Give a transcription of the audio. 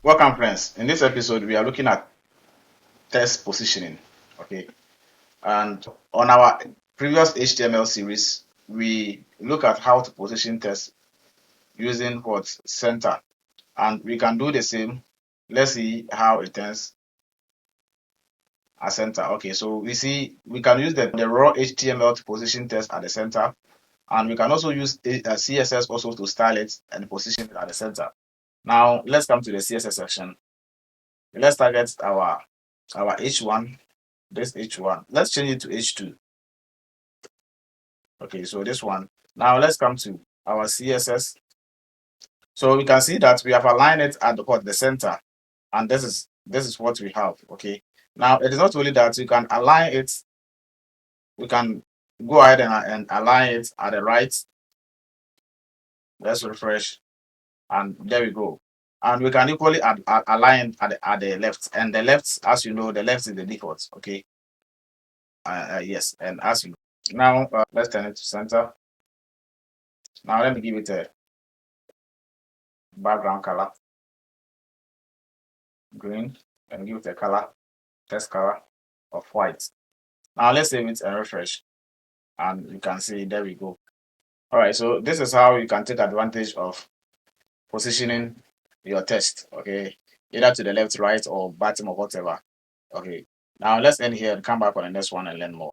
Welcome friends. In this episode we are looking at text positioning. Okay, and on our previous HTML series we look at how to position text using what center, and we can do the same. Let's see how it turns a center. Okay, so we see we can use the raw HTML to position text at the center, and we can also use CSS also to style it and position it at the center. Now let's come to the CSS section. Let's target our H1, this H1. Let's change it to H2. Okay, so this one. Now let's come to our CSS. So we can see that we have aligned it at the center, and this is what we have. Okay. Now it is not only that you can align it. We can go ahead and align it at the right. Let's refresh, and there we go. And we can equally align at the left, and the left, as you know, the left is the default. Okay. Yes, and as you now let's turn it to center. Now let me give it a background color, green, and give it a color, text color of white. Now let's save it and refresh, and you can see there we go. All right, so this is how you can take advantage of positioning your text. Okay, either to the left, right, or bottom, or whatever. Okay, now let's end here and come back on the next one and learn more.